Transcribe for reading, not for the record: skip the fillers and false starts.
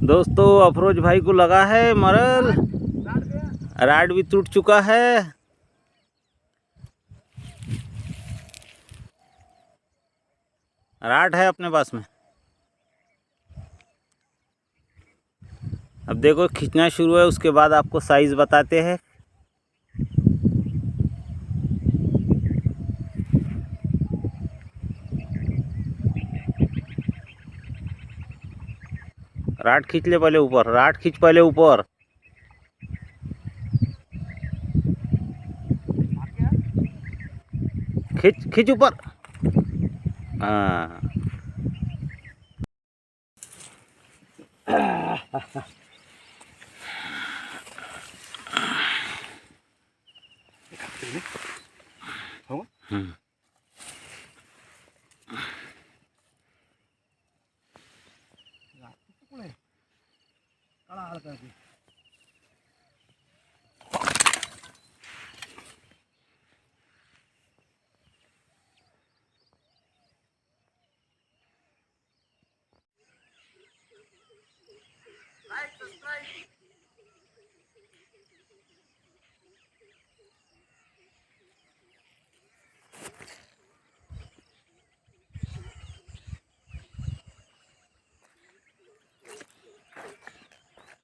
दोस्तों अफरोज भाई को लगा है मरल, राड भी टूट चुका है। राड है अपने पास में। अब देखो खींचना शुरू है, उसके बाद आपको साइज बताते हैं। राड खींच ले पहले ऊपर, राड खींच पहले ऊपर। खींच खींच ऊपर। हाँ काला हल्का